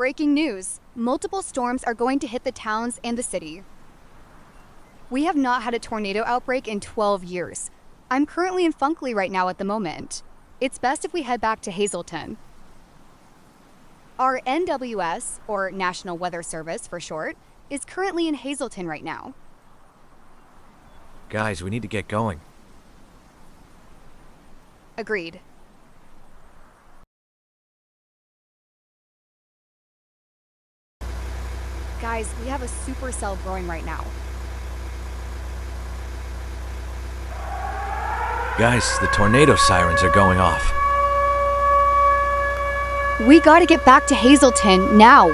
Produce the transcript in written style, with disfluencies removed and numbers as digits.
Breaking news. Multiple storms are going to hit the towns and the city. We have not had a tornado outbreak in 12 years. I'm currently in Funkley right now at the moment. It's best if we head back to Hazleton. Our NWS, or National Weather Service for short, is currently in Hazleton right now. Guys, we need to get going. Agreed. Guys, we have a supercell growing right now. Guys, the tornado sirens are going off. We gotta get back to Hazleton now.